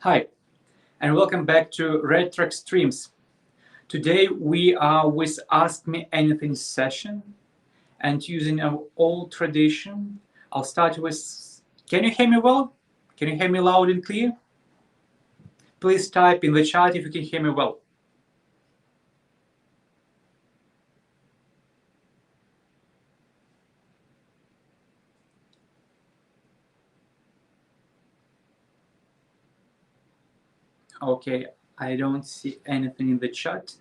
Hi, and welcome back to RedTrack Streams. Today we are with Ask Me Anything session, and using our old tradition, I'll start with, can you hear me well? Can you hear me loud and clear? Please type in the chat if you can hear me well. Okay, I don't see anything in the chat,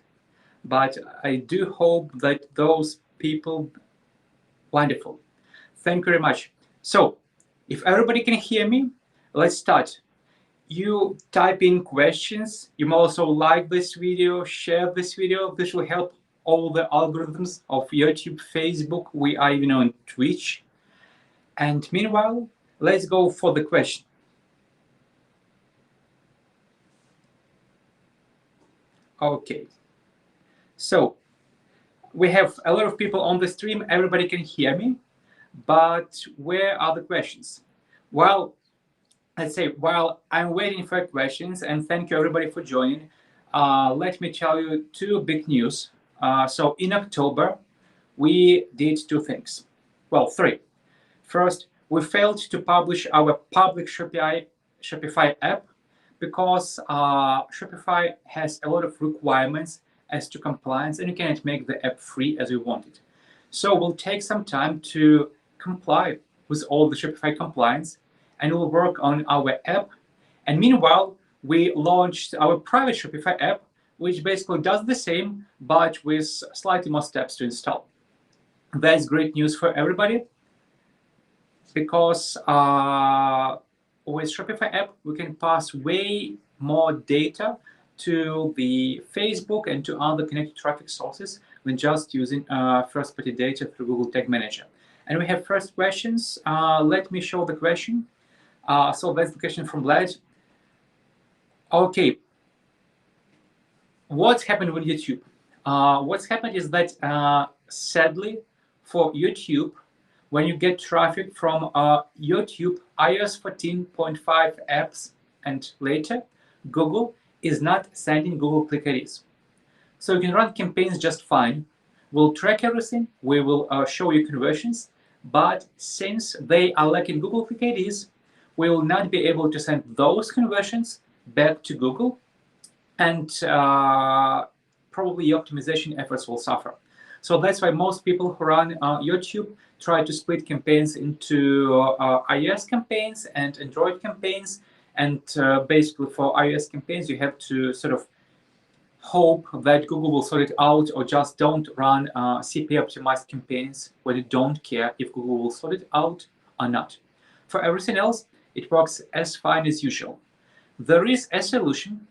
but I do hope that those people, wonderful. Thank you very much. So, if everybody can hear me, let's start. You type in questions. You may also like this video, share this video. This will help all the algorithms of YouTube, Facebook. We are even on Twitch. And meanwhile, let's go for the question. Okay. So we have a lot of people on the stream. Everybody can hear me. But where are the questions? Well, let's say while I'm waiting for questions, and thank you everybody for joining, let me tell you two big news. So in October, we did two things. Well, three. First, we failed to publish our public Shopify app because Shopify has a lot of requirements as to compliance, and you cannot make the app free as you want it. So we'll take some time to comply with all the Shopify compliance, and we'll work on our app. And meanwhile, we launched our private Shopify app, which basically does the same, but with slightly more steps to install. That's great news for everybody, because with Shopify app, we can pass way more data to the Facebook and to other connected traffic sources than just using first-party data through Google Tag Manager. And we have first questions. Let me show the question. So that's the question from Vlad. Okay. What's happened with YouTube? What's happened is that sadly for YouTube, when you get traffic from YouTube iOS 14.5 apps and later, Google is not sending Google Click IDs. So you can run campaigns just fine. We'll track everything. We will show you conversions. But since they are lacking Google Click IDs, we will not be able to send those conversions back to Google. And probably your optimization efforts will suffer. So that's why most people who run YouTube try to split campaigns into iOS campaigns and Android campaigns. And basically for iOS campaigns, you have to sort of hope that Google will sort it out, or just don't run CPA optimized campaigns where you don't care if Google will sort it out or not. For everything else, it works as fine as usual. There is a solution.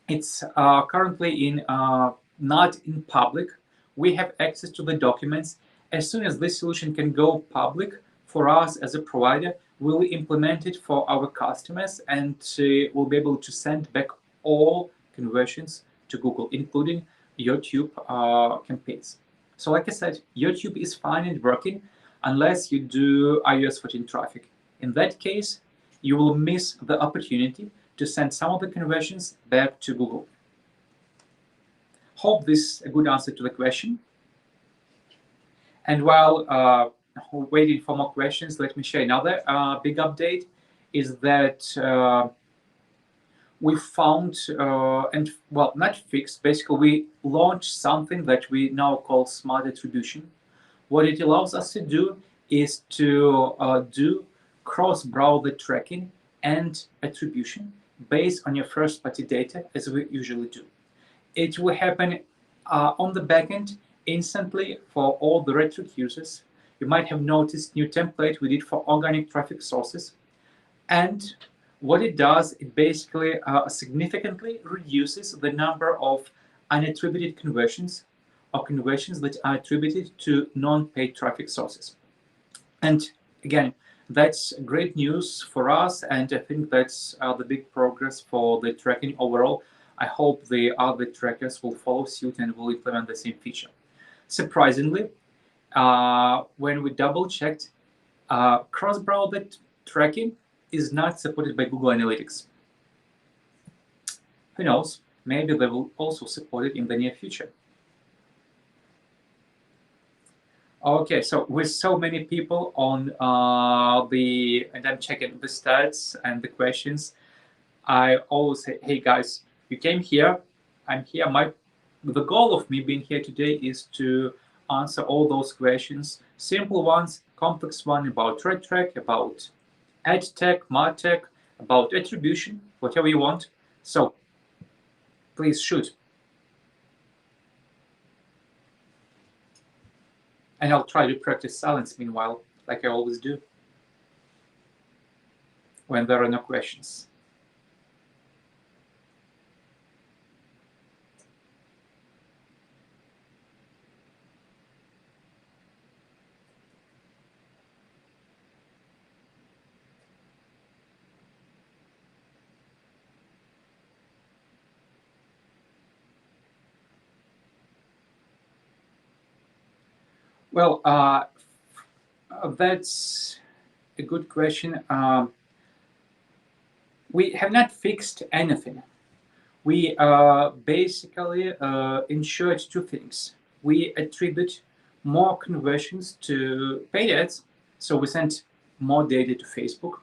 It's currently in not in public. We have access to the documents. As soon as this solution can go public for us as a provider, we'll implement it for our customers, and we'll be able to send back all conversions to Google, including YouTube campaigns. So like I said, YouTube is fine and working unless you do iOS 14 traffic. In that case, you will miss the opportunity to send some of the conversions back to Google. Hope this is a good answer to the question. And while waiting for more questions, let me share another big update, is that we found, and well, not fixed, basically we launched something that we now call Smart Attribution. What it allows us to do is to do cross-browser tracking and attribution based on your first-party data, as we usually do. It will happen on the backend instantly for all the RedTrack users. You might have noticed new template we did for organic traffic sources. And what it does, it basically significantly reduces the number of unattributed conversions or conversions that are attributed to non-paid traffic sources. And again, that's great news for us, and I think that's the big progress for the tracking overall. I hope the other trackers will follow suit and will implement the same feature. Surprisingly, when we double-checked, cross-browser tracking is not supported by Google Analytics. Who knows, maybe they will also support it in the near future. Okay, so with so many people on and I'm checking the stats and the questions, I always say, hey guys, you came here, I'm here. The goal of me being here today is to answer all those questions, simple ones, complex one about RedTrack, about EdTech, MarTech, about attribution, whatever you want. So please shoot. And I'll try to practice silence meanwhile, like I always do, when there are no questions. Well, that's a good question. We have not fixed anything. We basically ensured two things. We attribute more conversions to paid ads, so we sent more data to Facebook,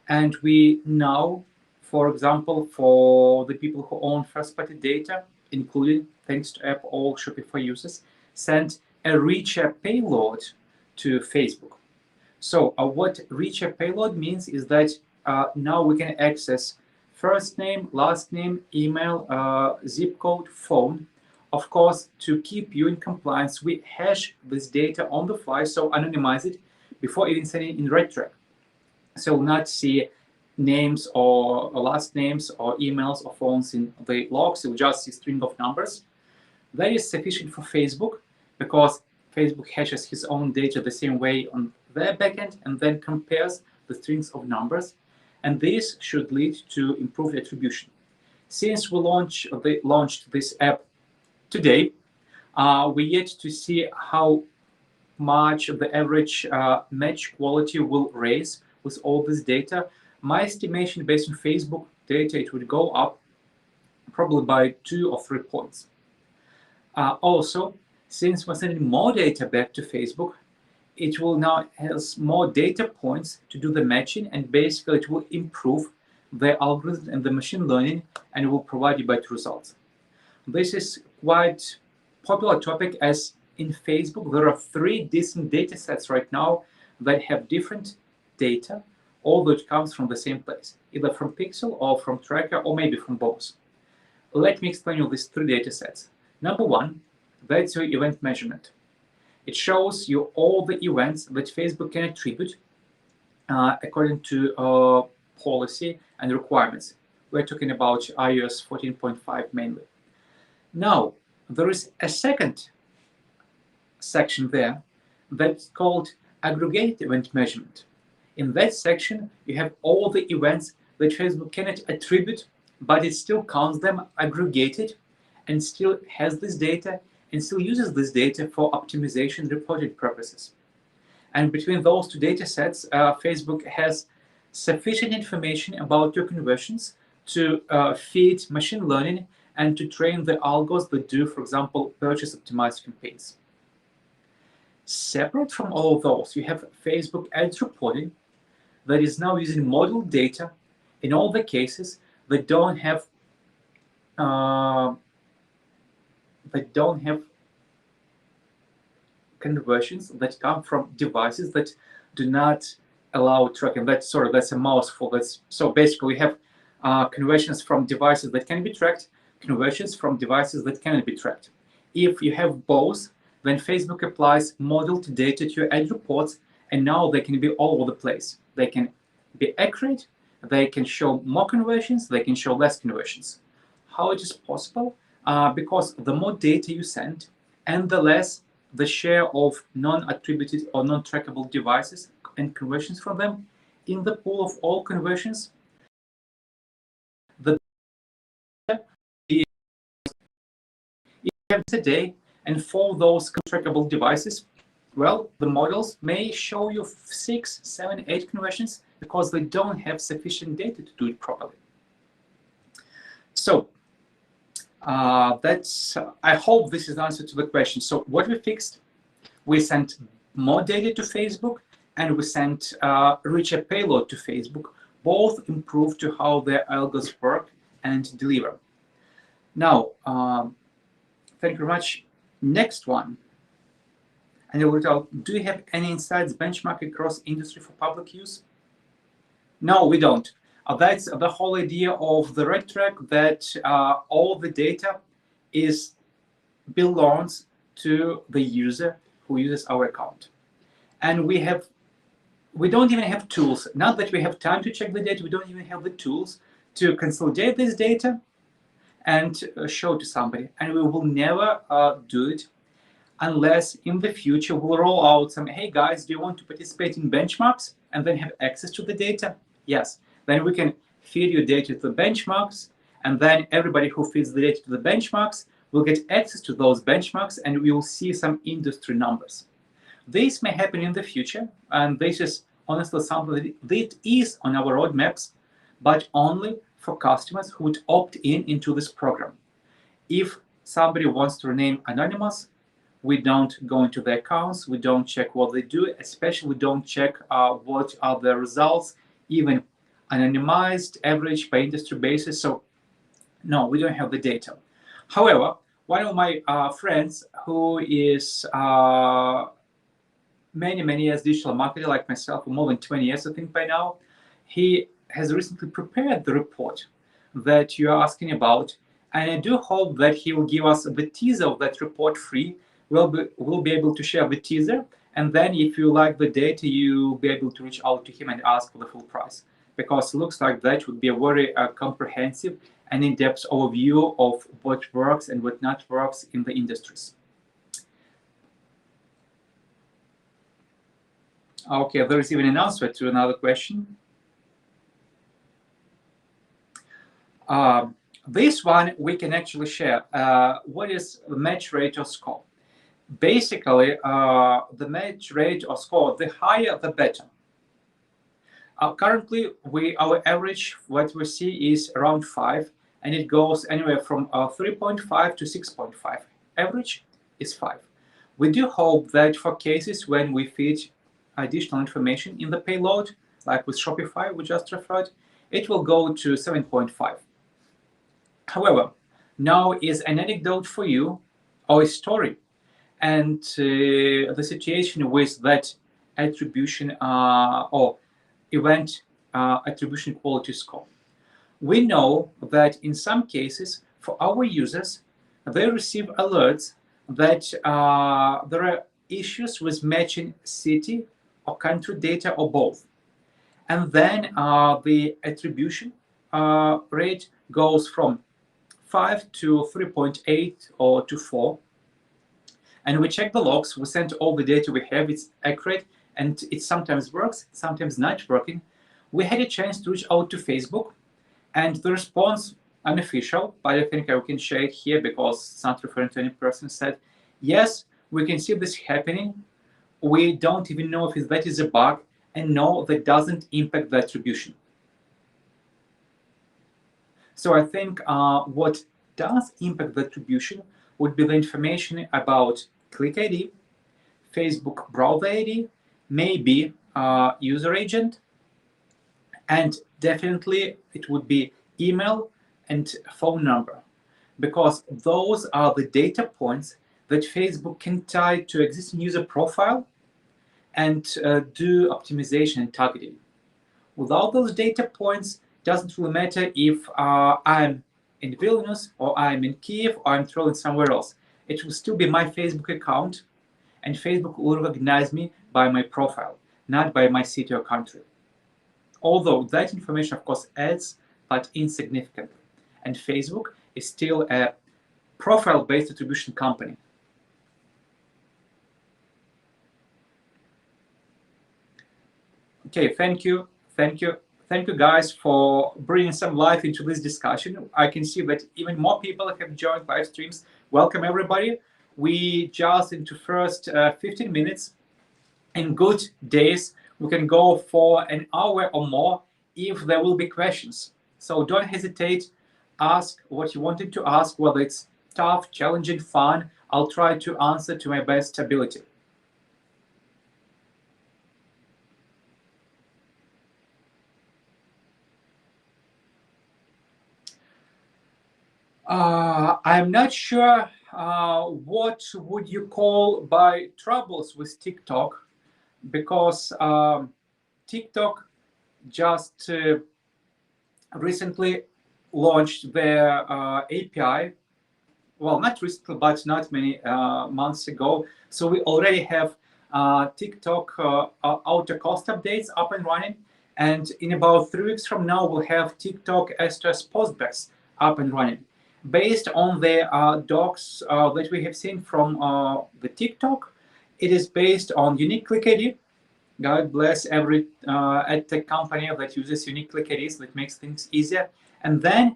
and we now, for example, for the people who own first-party data, including, thanks to app, all Shopify users, send a richer payload to Facebook. So what richer payload means is that now we can access first name, last name, email, zip code, phone. Of course, to keep you in compliance, we hash this data on the fly, so anonymize it before even sending it in RedTrack. So we'll not see names or last names or emails or phones in the logs. You'll just see string of numbers. That is sufficient for Facebook because Facebook hashes his own data the same way on their backend and then compares the strings of numbers. And this should lead to improved attribution. Since we launched this app today, we yet to see how much the average match quality will raise with all this data. My estimation based on Facebook data, it would go up probably by 2 or 3 points. Also, since we're sending more data back to Facebook, it will now have more data points to do the matching, and basically it will improve the algorithm and the machine learning, and it will provide you better results. This is quite popular topic, as in Facebook there are 3 distinct data sets right now that have different data, although it comes from the same place, either from Pixel or from Tracker or maybe from both. Let me explain you these 3 data sets. Number 1, that's your event measurement. It shows you all the events that Facebook can attribute according to policy and requirements. We're talking about iOS 14.5 mainly. Now, there is a second section there that's called aggregated event measurement. In that section, you have all the events that Facebook cannot attribute, but it still counts them aggregated and still has this data and still uses this data for optimization reporting purposes. And between those 2 data sets, Facebook has sufficient information about your conversions to feed machine learning and to train the algos that do, for example, purchase optimized campaigns. Separate from all of those, you have Facebook ads reporting that is now using model data in all the cases that don't have conversions that come from devices that do not allow tracking. That's a mouthful. So basically we have conversions from devices that can be tracked, conversions from devices that cannot be tracked. If you have both, then Facebook applies modeled data to your ad reports, and now they can be all over the place. They can be accurate, they can show more conversions, they can show less conversions. How it is possible? Because the more data you send and the less the share of non-attributed or non-trackable devices and conversions from them in the pool of all conversions, the data you have today, and for those trackable devices, well, the models may show you 6, 7, 8 conversions because they don't have sufficient data to do it properly. So I hope this is the answer to the question. So what we fixed, we sent more data to Facebook, and we sent richer payload to Facebook. Both improve to how their algos work and deliver. Now, thank you very much. Next one. And I will tell, do you have any insights benchmark across industry for public use? No, we don't. That's the whole idea of the RedTrack, that all the data belongs to the user who uses our account. And we don't even have tools. Not that we have time to check the data, we don't even have the tools to consolidate this data and show to somebody. And we will never do it unless in the future we'll roll out some, hey guys, do you want to participate in benchmarks and then have access to the data? Yes. Then we can feed your data to the benchmarks, and then everybody who feeds the data to the benchmarks will get access to those benchmarks, and we will see some industry numbers. This may happen in the future, and this is honestly something that is on our roadmaps, but only for customers who would opt into this program. If somebody wants to remain anonymous, we don't go into their accounts, we don't check what they do, especially we don't check what are the results, even anonymized, average by industry basis. So no, we don't have the data. However, one of my friends who is many years digital marketer like myself, for more than 20 years I think by now, he has recently prepared the report that you are asking about, and I do hope that he will give us the teaser of that report free. We'll be able to share the teaser, and then if you like the data, you'll be able to reach out to him and ask for the full price, because it looks like that would be a very comprehensive and in-depth overview of what works and what not works in the industries. Okay, there is even an answer to another question. This one we can actually share. What is the match rate or score? Basically, the match rate or score, the higher the better. Currently, our average, what we see is around 5, and it goes anywhere from 3.5 to 6.5. Average is 5. We do hope that for cases when we feed additional information in the payload, like with Shopify we just referred, it will go to 7.5. However, now is an anecdote for you, or a story, and the situation with that attribution or event attribution quality score. We know that in some cases, for our users, they receive alerts that there are issues with matching city or country data or both. And then the attribution rate goes from 5 to 3.8 or to 4. And we check the logs, we send all the data we have, it's accurate, and it sometimes works, sometimes not working. We had a chance to reach out to Facebook, and the response, unofficial, but I think I can share it here because it's not referring to any person, said, yes, we can see this happening. We don't even know if that is a bug, and no, that doesn't impact the attribution. So I think what does impact the attribution would be the information about click ID, Facebook browser ID, maybe user agent, and definitely it would be email and phone number, because those are the data points that Facebook can tie to existing user profile and do optimization and targeting. Without those data points, doesn't really matter if I'm in Vilnius or I'm in Kiev or I'm traveling somewhere else. It will still be my Facebook account, and Facebook will recognize me by my profile, not by my city or country. Although that information, of course, adds, but insignificantly. And Facebook is still a profile-based attribution company. Okay, thank you guys for bringing some life into this discussion. I can see that even more people have joined live streams. Welcome everybody. We just into first 15 minutes. In good days, we can go for an hour or more if there will be questions. So don't hesitate ask what you wanted to ask, whether it's tough, challenging, fun. I'll try to answer to my best ability. I'm not sure what would you call by troubles with TikTok, because TikTok just recently launched their API. Well, not recently, but not many months ago. So we already have TikTok auto cost updates up and running. And in about 3 weeks from now, we'll have TikTok STS postbacks up and running. Based on the docs that we have seen from the TikTok, it is based on unique click ID. God bless every ad tech company that uses unique click IDs, that makes things easier. And then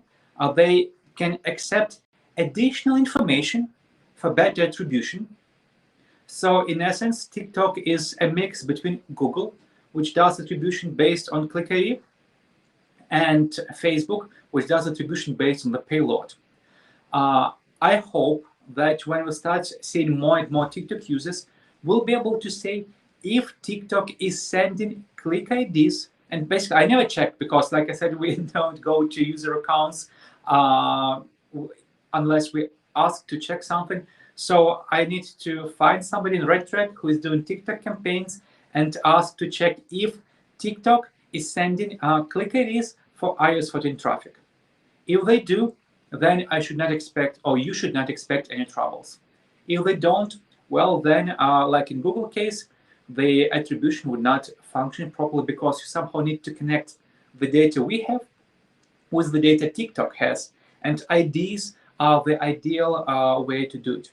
they can accept additional information for better attribution. So in essence, TikTok is a mix between Google, which does attribution based on click ID, and Facebook, which does attribution based on the payload. I hope that when we start seeing more and more TikTok users, we'll be able to say if TikTok is sending click IDs. And basically, I never check because, like I said, we don't go to user accounts unless we ask to check something. So I need to find somebody in RedTrack who is doing TikTok campaigns and ask to check if TikTok is sending click IDs for iOS 14 traffic. If they do, then I should not expect, or you should not expect, any troubles. If they don't, well, then, like in Google case, the attribution would not function properly because you somehow need to connect the data we have with the data TikTok has, and IDs are the ideal way to do it.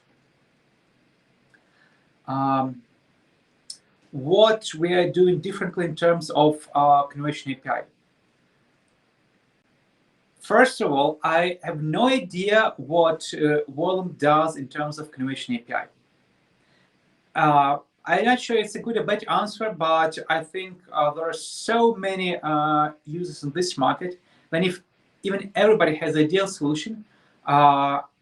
What we are doing differently in terms of Conversion API. First of all, I have no idea what Volume does in terms of Conversion API. I'm not sure it's a good or bad answer, but I think there are so many users in this market that if even everybody has an ideal solution,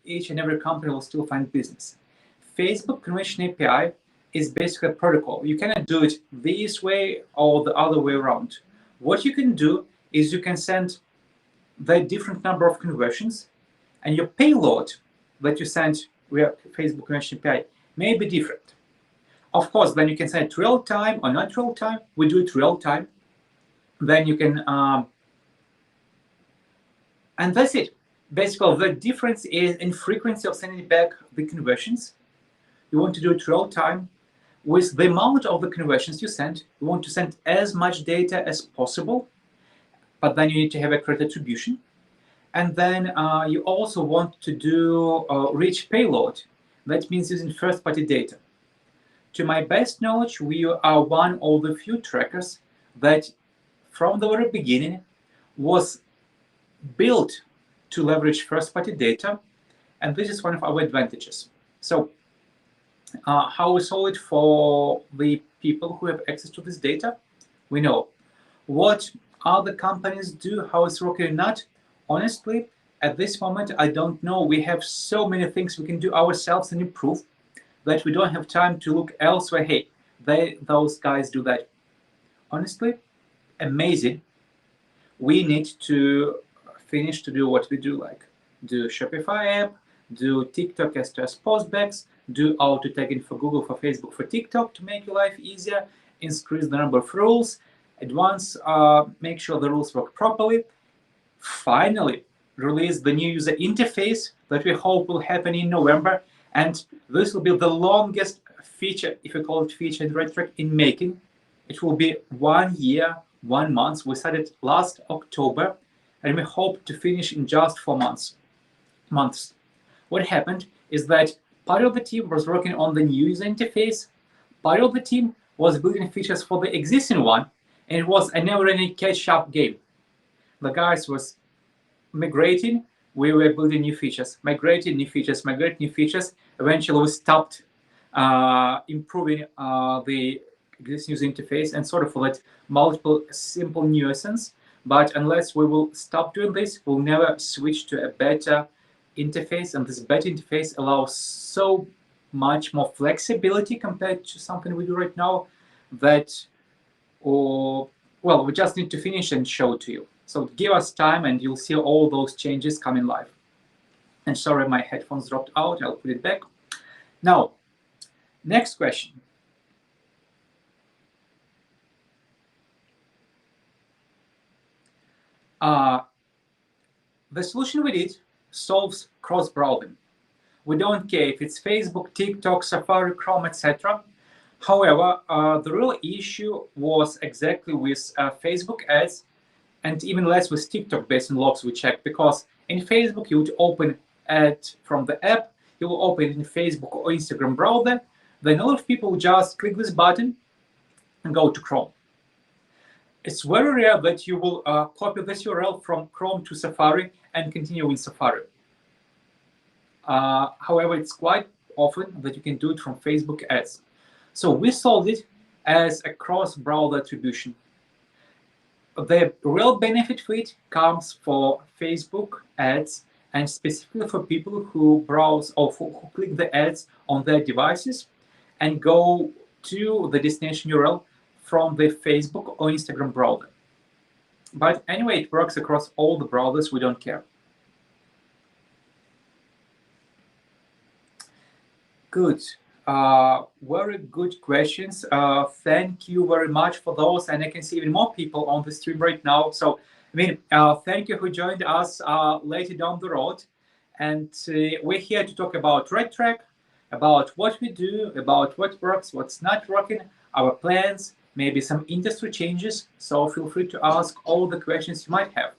each and every company will still find business. Facebook Conversion API is basically a protocol. You cannot do it this way or the other way around. What you can do is you can send the different number of conversions, and your payload that you send via Facebook Conversion API may be different. Of course, then you can send it real time or not real time. We do it real time. Then you can, and that's it. Basically, the difference is in frequency of sending back the conversions. You want to do it real time. With the amount of the conversions you send, you want to send as much data as possible, but then you need to have accurate attribution. And then you also want to do rich payload. That means using first-party data. To my best knowledge, we are one of the few trackers that from the very beginning was built to leverage first-party data, and this is one of our advantages. So how we solve it for the people who have access to this data? We know. What other companies do, how it's working or not? Honestly, at this moment, I don't know. We have so many things we can do ourselves and improve that we don't have time to look elsewhere. Hey, those guys do that. Honestly, amazing. We need to finish to do what we do, like do Shopify app, do TikTok STS postbacks, do auto tagging for Google, for Facebook, for TikTok to make your life easier, increase the number of rules, advance, make sure the rules work properly. Finally, release the new user interface that we hope will happen in November. And this will be the longest feature, if you call it feature in RedTrack, in making. It will be 1 year, 1 month. We started last October, and we hope to finish in just 4 months. What happened is that part of the team was working on the new user interface, part of the team was building features for the existing one, and it was a never-ending catch-up game. The guys was migrating, we were building new features, migrating new features. Eventually, we stopped improving the existing user interface and sort of let multiple simple nuances But unless we will stop doing this, we'll never switch to a better interface. And this better interface allows so much more flexibility compared to something we do right now that, or well, we just need to finish and show it to you. So give us time and you'll see all those changes coming live. And sorry, my headphones dropped out. I'll put it back. Now, next question. The solution we did solves cross-browsing. We don't care if it's Facebook, TikTok, Safari, Chrome, etc. However, the real issue was exactly with Facebook ads, and even less with TikTok based on logs we checked, because in Facebook you would open ad from the app, you will open it in Facebook or Instagram browser, then a lot of people just click this button and go to Chrome. It's very rare that you will copy this URL from Chrome to Safari and continue in Safari. However, it's quite often that you can do it from Facebook ads. So we solved it as a cross-browser attribution. The real benefit for it comes for Facebook ads, and specifically for people who browse or who click the ads on their devices and go to the destination URL from the Facebook or Instagram browser. But anyway, it works across all the browsers, we don't care. Good. Very good questions. Thank you very much for those. And I can see even more people on the stream right now. So, I mean, thank you who joined us later down the road. And we're here to talk about RedTrack, about what we do, about what works, what's not working, our plans, maybe some industry changes. So feel free to ask all the questions you might have.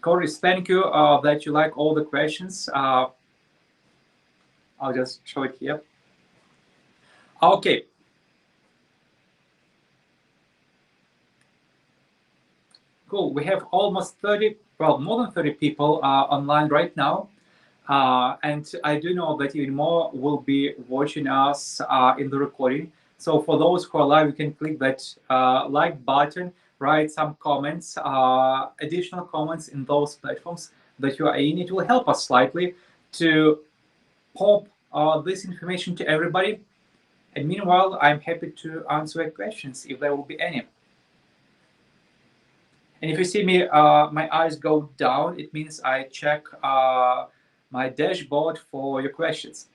Coris, thank you that you like all the questions. I'll just show it here. Okay. Cool. We have almost 30, well, more than 30 people online right now. And I do know that even more will be watching us in the recording. So for those who are live, you can click that like button, write some comments, additional comments in those platforms that you are in. It will help us slightly to pop this information to everybody. And meanwhile, I'm happy to answer your questions if there will be any. And if you see me, my eyes go down, it means I check my dashboard for your questions.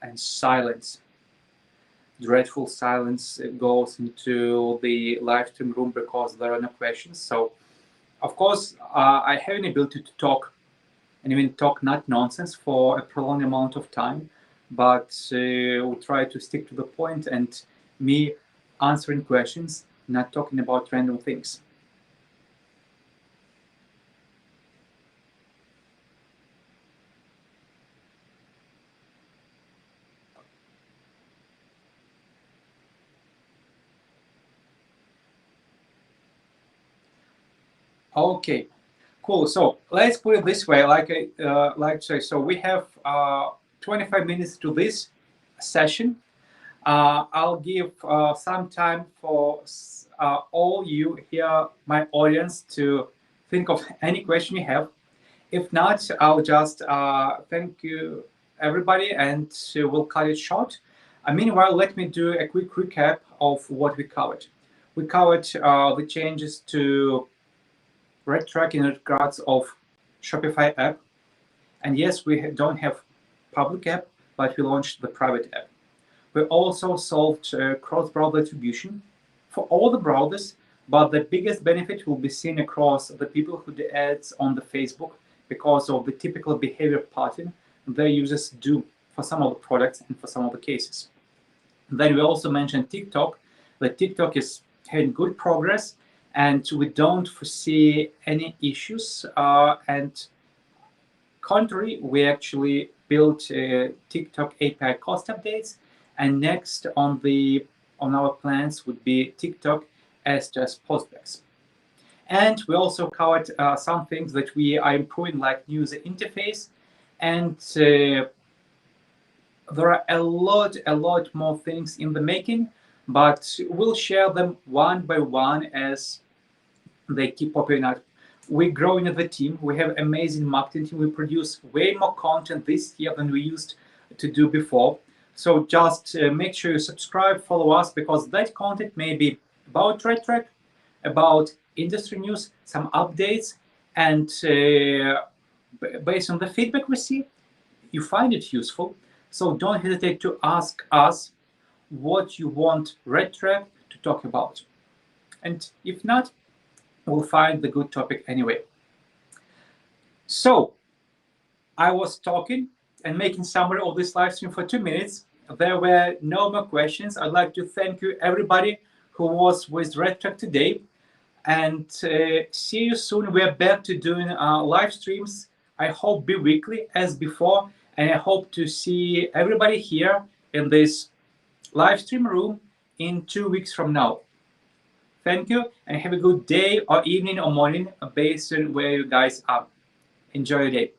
And silence. Dreadful silence goes into the live stream room because there are no questions. So, of course, I have an ability to talk, and even talk not nonsense for a prolonged amount of time, but we'll try to stick to the point and me answering questions, not talking about random things. Okay, cool. So let's put it this way, like I like to say. So we have 25 minutes to this session. I'll give some time for all you here, my audience, to think of any question you have. If not, I'll just thank you, everybody, and we'll cut it short. Meanwhile, let me do a quick recap of what we covered. We covered the changes to RedTrack in regards of Shopify app. And yes, we don't have public app, but we launched the private app. We also solved cross-browser attribution for all the browsers, but the biggest benefit will be seen across the people who do ads on the Facebook because of the typical behavior pattern their users do for some of the products and for some of the cases. Then we also mentioned TikTok, that TikTok is having good progress and we don't foresee any issues. And contrary, we actually build TikTok API cost updates, and next on our plans would be TikTok as just postbacks. And we also covered some things that we are improving, like user interface, and there are a lot more things in the making, but we'll share them one by one as they keep popping up. We're growing as a team. We have amazing marketing team. We produce way more content this year than we used to do before. So just make sure you subscribe, follow us, because that content may be about RedTrack, about industry news, some updates, and based on the feedback we see, you find it useful. So don't hesitate to ask us what you want RedTrack to talk about. And if not, we'll find the good topic anyway. So I was talking and making summary of this live stream for 2 minutes. There were no more questions. I'd like to thank you everybody who was with RedTrack today, and see you soon. We're back to doing live streams. I hope bi-weekly as before, and I hope to see everybody here in this live stream room in 2 weeks from now. Thank you, and have a good day or evening or morning based on where you guys are. Enjoy your day.